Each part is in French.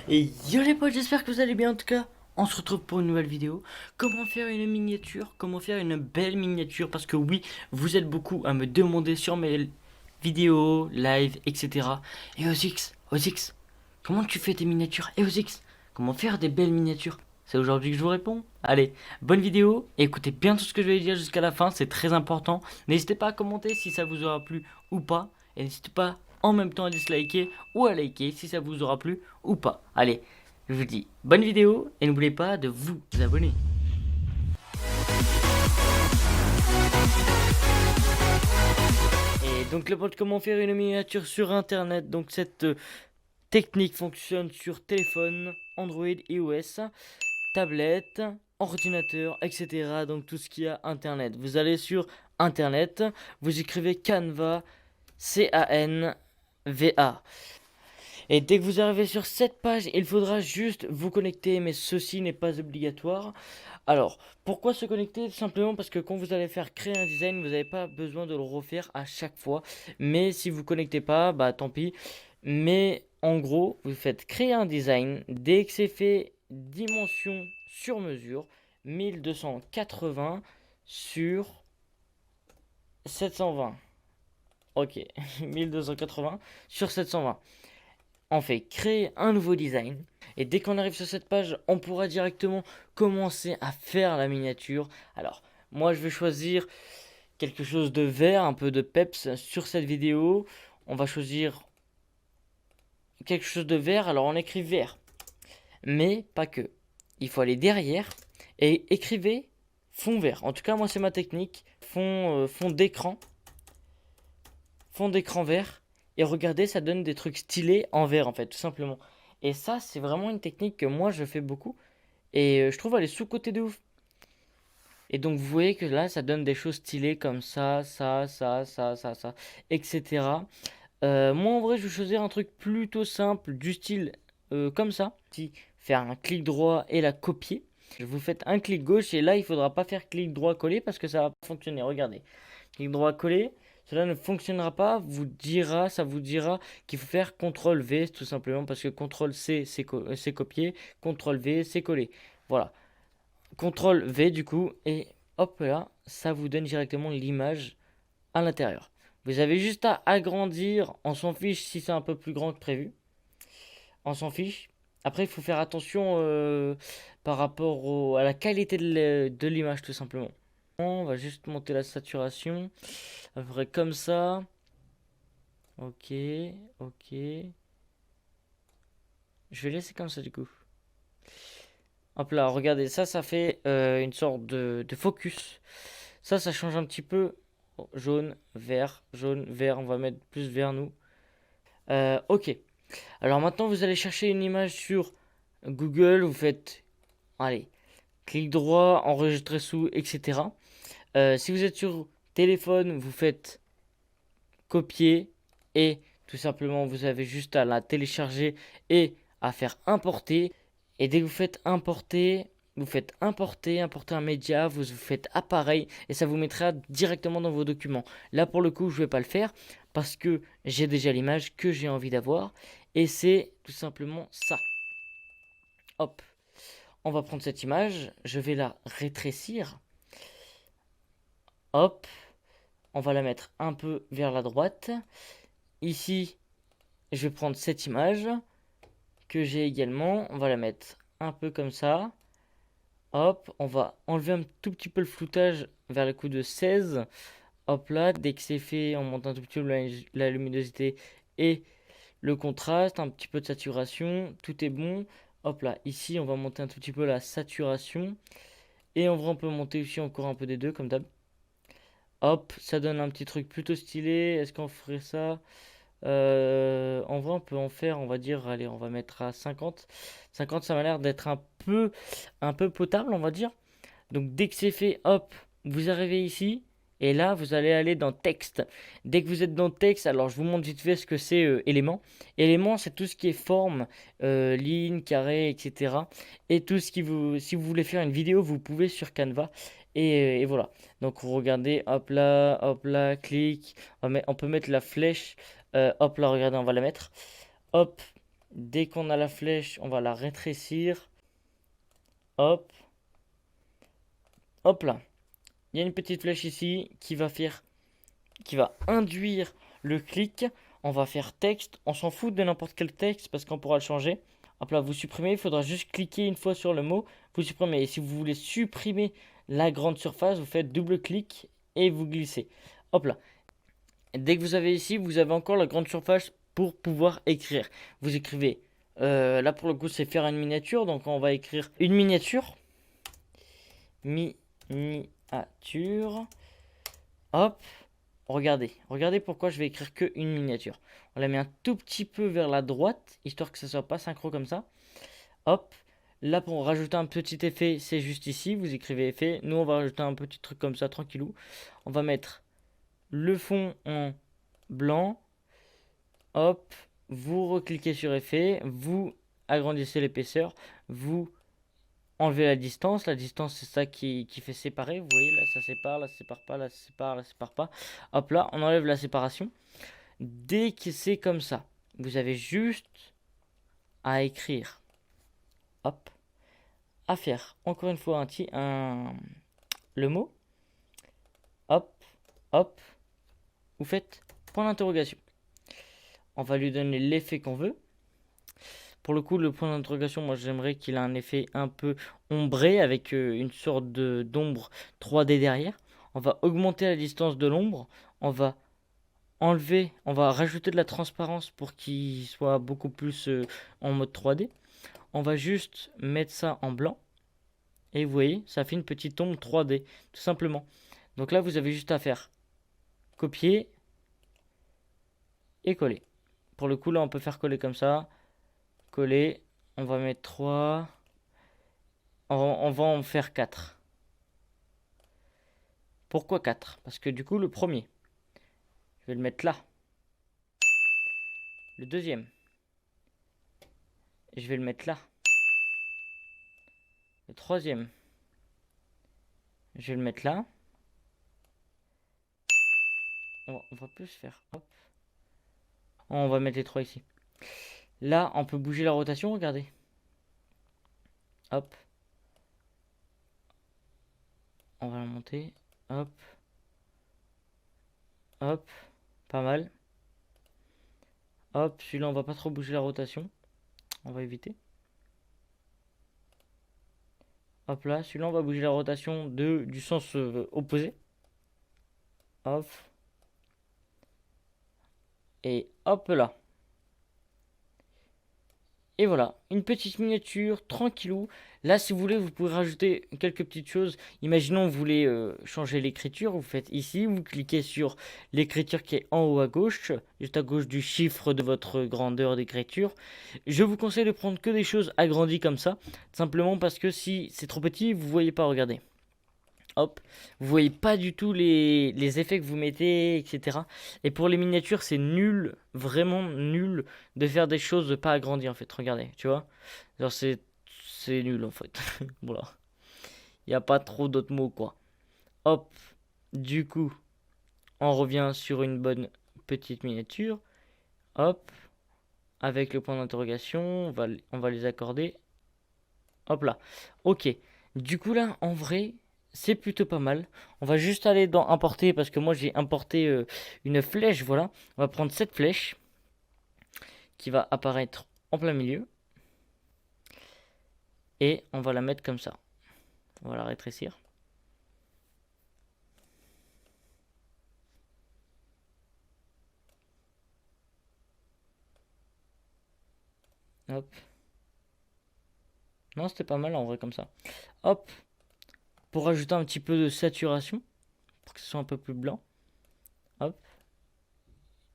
Et yo les potes, j'espère que vous allez bien. En tout cas, on se retrouve pour une nouvelle vidéo. Comment faire une miniature, comment faire une belle miniature. Parce que oui, vous êtes beaucoup à me demander sur mes vidéos, live, etc. Et Ozix, comment tu fais tes miniatures? Et Ozix, comment faire des belles miniatures? C'est aujourd'hui que je vous réponds. Allez, bonne vidéo. Et écoutez bien tout ce que je vais dire jusqu'à la fin, c'est très important. N'hésitez pas à commenter si ça vous aura plu ou pas. Et n'hésitez pas en même temps à disliker ou à liker si ça vous aura plu ou pas. Allez, je vous dis bonne vidéo et n'oubliez pas de vous abonner. Et donc le pote, comment faire une miniature sur internet. Donc cette technique fonctionne sur téléphone, Android, iOS, tablette, ordinateur, etc. Donc tout ce qui a internet. Vous allez sur internet, vous écrivez Canva, C-A-N-V-A. Et dès que vous arrivez sur cette page, il faudra juste vous connecter, mais ceci n'est pas obligatoire. Alors, pourquoi se connecter? Tout simplement parce que quand vous allez faire créer un design, vous n'avez pas besoin de le refaire à chaque fois. Mais si vous ne connectez pas, bah tant pis. Mais en gros, vous faites créer un design. Dès que c'est fait, dimension sur mesure, 1280 sur 720. Ok, 1280 sur 720. On fait créer un nouveau design. Et dès qu'on arrive sur cette page, on pourra directement commencer à faire la miniature. Alors, moi je vais choisir quelque chose de vert, un peu de peps sur cette vidéo. On va choisir quelque chose de vert. Alors on écrit vert. Mais pas que. Il faut aller derrière et écrivez fond vert. En tout cas, moi c'est ma technique. Fond d'écran. Fond d'écran vert. Et regardez, ça donne des trucs stylés en vert en fait, tout simplement. Et ça, c'est vraiment une technique que moi je fais beaucoup. Et je trouve elle est sous-cotée de ouf. Et donc vous voyez que là, ça donne des choses stylées comme ça, etc. Moi en vrai, je vais choisir un truc plutôt simple, du style comme ça. Si faire un clic droit et la copier. Vous faites un clic gauche et là, il faudra pas faire clic droit coller parce que ça va pas fonctionner. Regardez. Clic droit coller. Cela ne fonctionnera pas, ça vous dira qu'il faut faire CTRL V tout simplement parce que CTRL C c'est copier, CTRL V c'est coller. Voilà. CTRL V du coup et hop là, ça vous donne directement l'image à l'intérieur. Vous avez juste à agrandir, on s'en fiche si c'est un peu plus grand que prévu. On s'en fiche. Après, il faut faire attention par rapport à la qualité de l'image tout simplement. On va juste monter la saturation. À peu près comme ça. Ok, ok. Je vais laisser comme ça du coup. Hop là, regardez, ça fait une sorte de focus. Ça change un petit peu. Oh, jaune, vert, on va mettre plus vers nous. Ok. Alors maintenant, vous allez chercher une image sur Google. Vous faites, allez, clic droit, enregistrer sous, etc. Si vous êtes sur téléphone, vous faites copier et tout simplement vous avez juste à la télécharger et à faire importer. Et dès que vous faites importer un média, vous faites appareil et ça vous mettra directement dans vos documents. Là pour le coup je vais pas le faire parce que j'ai déjà l'image que j'ai envie d'avoir et c'est tout simplement ça. Hop, on va prendre cette image, je vais la rétrécir. Hop, on va la mettre un peu vers la droite. Ici, je vais prendre cette image que j'ai également. On va la mettre un peu comme ça. Hop, on va enlever un tout petit peu le floutage vers le coup de 16. Hop là, dès que c'est fait, on monte un tout petit peu la luminosité et le contraste, un petit peu de saturation. Tout est bon. Hop là, ici, on va monter un tout petit peu la saturation. Et en vrai, on peut monter aussi encore un peu des deux, comme d'hab. Hop, ça donne un petit truc plutôt stylé. Est-ce qu'on ferait ça? En vrai, on peut en faire, on va dire, allez, on va mettre à 50. 50, ça m'a l'air d'être un peu potable, on va dire. Donc, dès que c'est fait, hop, vous arrivez ici. Et là, vous allez aller dans texte. Dès que vous êtes dans texte, alors je vous montre vite fait ce que c'est élément. Élément, c'est tout ce qui est forme, ligne, carré, etc. Et tout ce qui vous, si vous voulez faire une vidéo, vous pouvez sur Canva. Et voilà. Donc, regardez, hop là, clic. On peut mettre la flèche. Hop là, regardez, on va la mettre. Hop. Dès qu'on a la flèche, on va la rétrécir. Hop. Hop là. Il y a une petite flèche ici qui va induire le clic. On va faire texte. On s'en fout de n'importe quel texte parce qu'on pourra le changer. Hop là, vous supprimez. Il faudra juste cliquer une fois sur le mot. Vous supprimez. Et si vous voulez supprimer la grande surface, vous faites double clic et vous glissez. Hop là. Dès que vous avez ici, vous avez encore la grande surface pour pouvoir écrire. Vous écrivez. Là pour le coup, c'est faire une miniature. Donc on va écrire une miniature. Miniature. Hop. Regardez pourquoi je vais écrire que une miniature. On la met un tout petit peu vers la droite, histoire que ça soit pas synchro comme ça. Hop. Là, pour rajouter un petit effet, c'est juste ici. Vous écrivez effet. Nous, on va rajouter un petit truc comme ça, tranquillou. On va mettre le fond en blanc. Hop. Vous recliquez sur effet. Vous agrandissez l'épaisseur. Vous enlevez la distance. La distance, c'est ça qui fait séparer. Vous voyez, là, ça sépare, là, ça sépare pas, là, ça sépare, là, ça sépare pas. Hop là, on enlève la séparation. Dès que c'est comme ça, vous avez juste à écrire. Hop. À faire, encore une fois, le mot. Hop, hop. Vous faites point d'interrogation. On va lui donner l'effet qu'on veut. Pour le coup, le point d'interrogation, moi j'aimerais qu'il ait un effet un peu ombré avec une sorte d'ombre 3D derrière. On va augmenter la distance de l'ombre. On va rajouter de la transparence pour qu'il soit beaucoup plus en mode 3D. On va juste mettre ça en blanc. Et vous voyez, ça fait une petite ombre 3D, tout simplement. Donc là, vous avez juste à faire copier et coller. Pour le coup, là, on peut faire coller comme ça. Coller. On va mettre 3. On va en faire 4. Pourquoi 4? Parce que du coup, le premier, je vais le mettre là. Le deuxième, je vais le mettre là. Le troisième, je vais le mettre là. On va plus faire. Hop. On va mettre les 3 ici. Là, on peut bouger la rotation, regardez. Hop. On va la monter. Hop. Hop. Pas mal. Hop, celui-là, on va pas trop bouger la rotation. On va éviter. Hop là, celui-là, on va bouger la rotation du sens opposé. Hop. Et hop là. Et voilà, une petite miniature, tranquillou. Là, si vous voulez, vous pouvez rajouter quelques petites choses. Imaginons, vous voulez changer l'écriture. Vous faites ici, vous cliquez sur l'écriture qui est en haut à gauche, juste à gauche du chiffre de votre grandeur d'écriture. Je vous conseille de prendre que des choses agrandies comme ça, simplement parce que si c'est trop petit, vous ne voyez pas, regardez. Hop, vous voyez pas du tout les effets que vous mettez, etc. Et pour les miniatures, c'est nul, vraiment nul de faire des choses pas agrandies en fait. Regardez, tu vois. Genre c'est nul en fait. Voilà. Il n'y a pas trop d'autres mots quoi. Hop, du coup, on revient sur une bonne petite miniature. Hop, avec le point d'interrogation, on va les accorder. Hop là. Ok. Du coup là, en vrai, c'est plutôt pas mal. On va juste aller dans importer parce que moi j'ai importé une flèche. Voilà. On va prendre cette flèche qui va apparaître en plein milieu. Et on va la mettre comme ça. On va la rétrécir. Hop. Non, c'était pas mal en vrai comme ça. Hop. Pour rajouter un petit peu de saturation. Pour que ce soit un peu plus blanc. Hop.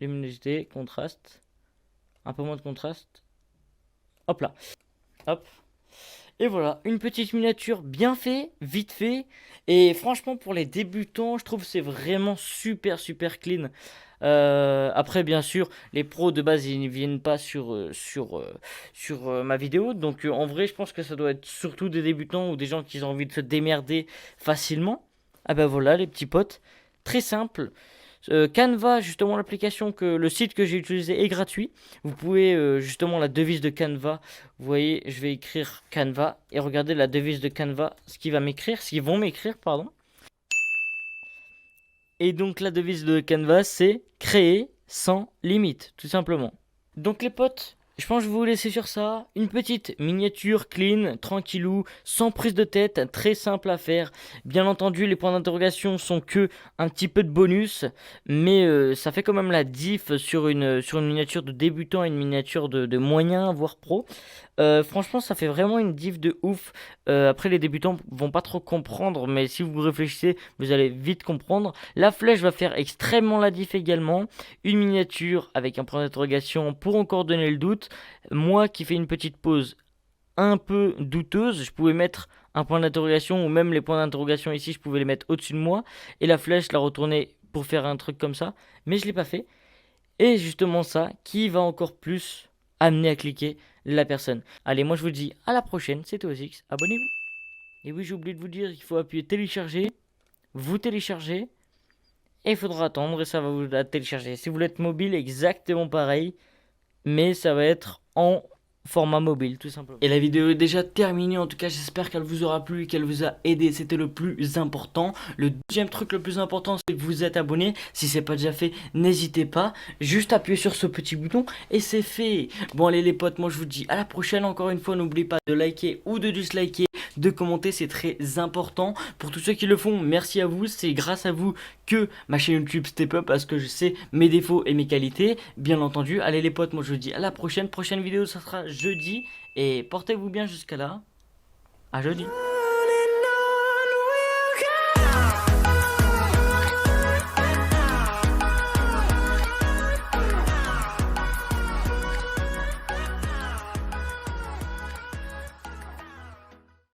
Luminosité, contraste. Un peu moins de contraste. Hop là. Hop. Et voilà, une petite miniature bien fait, vite fait. Et franchement, pour les débutants, je trouve que c'est vraiment super, super clean. Après, bien sûr, les pros de base, ils ne viennent pas sur ma vidéo. Donc, en vrai, je pense que ça doit être surtout des débutants ou des gens qui ont envie de se démerder facilement. Ah ben voilà, les petits potes. Très simple. Canva, justement, l'application, le site que j'ai utilisé est gratuit. Vous pouvez, justement, la devise de Canva. Vous voyez, je vais écrire Canva et regardez la devise de Canva, ce qu'ils vont m'écrire, pardon. Et donc la devise de Canva, c'est créer sans limite, tout simplement. Donc les potes, je pense que je vais vous laisser sur ça. Une petite miniature clean, tranquillou, sans prise de tête, très simple à faire. Bien entendu, les points d'interrogation sont que un petit peu de bonus, mais ça fait quand même la diff sur une miniature de débutant et une miniature de moyen, voire pro. Franchement, ça fait vraiment une diff de ouf. Après, les débutants vont pas trop comprendre, mais si vous réfléchissez, vous allez vite comprendre. La flèche va faire extrêmement la diff également. Une miniature avec un point d'interrogation pour encore donner le doute. Moi qui fais une petite pause un peu douteuse, je pouvais mettre un point d'interrogation ou même les points d'interrogation ici, je pouvais les mettre au-dessus de moi. Et la flèche, la retourner pour faire un truc comme ça. Mais je l'ai pas fait. Et justement ça, qui va encore plus amener à cliquer la personne. Allez, moi je vous dis à la prochaine, c'était OSX, abonnez-vous. Et oui, j'ai oublié de vous dire qu'il faut appuyer télécharger, vous téléchargez, et il faudra attendre et ça va vous la télécharger. Si vous voulez être mobile, exactement pareil, mais ça va être en format mobile tout simplement. Et la vidéo est déjà terminée, en tout cas j'espère qu'elle vous aura plu, qu'elle vous a aidé, c'était le plus important. Le deuxième truc le plus important, c'est que vous êtes abonné. Si c'est pas déjà fait, n'hésitez pas, juste appuyez sur ce petit bouton et c'est fait. Bon allez les potes, moi je vous dis à la prochaine. Encore une fois, n'oubliez pas de liker ou de disliker, de commenter, c'est très important. Pour tous ceux qui le font, merci à vous, c'est grâce à vous que ma chaîne YouTube step up, parce que je sais mes défauts et mes qualités, bien entendu. Allez les potes, moi je vous dis à la prochaine vidéo, ça sera jeudi, et portez-vous bien jusqu'à là, à jeudi.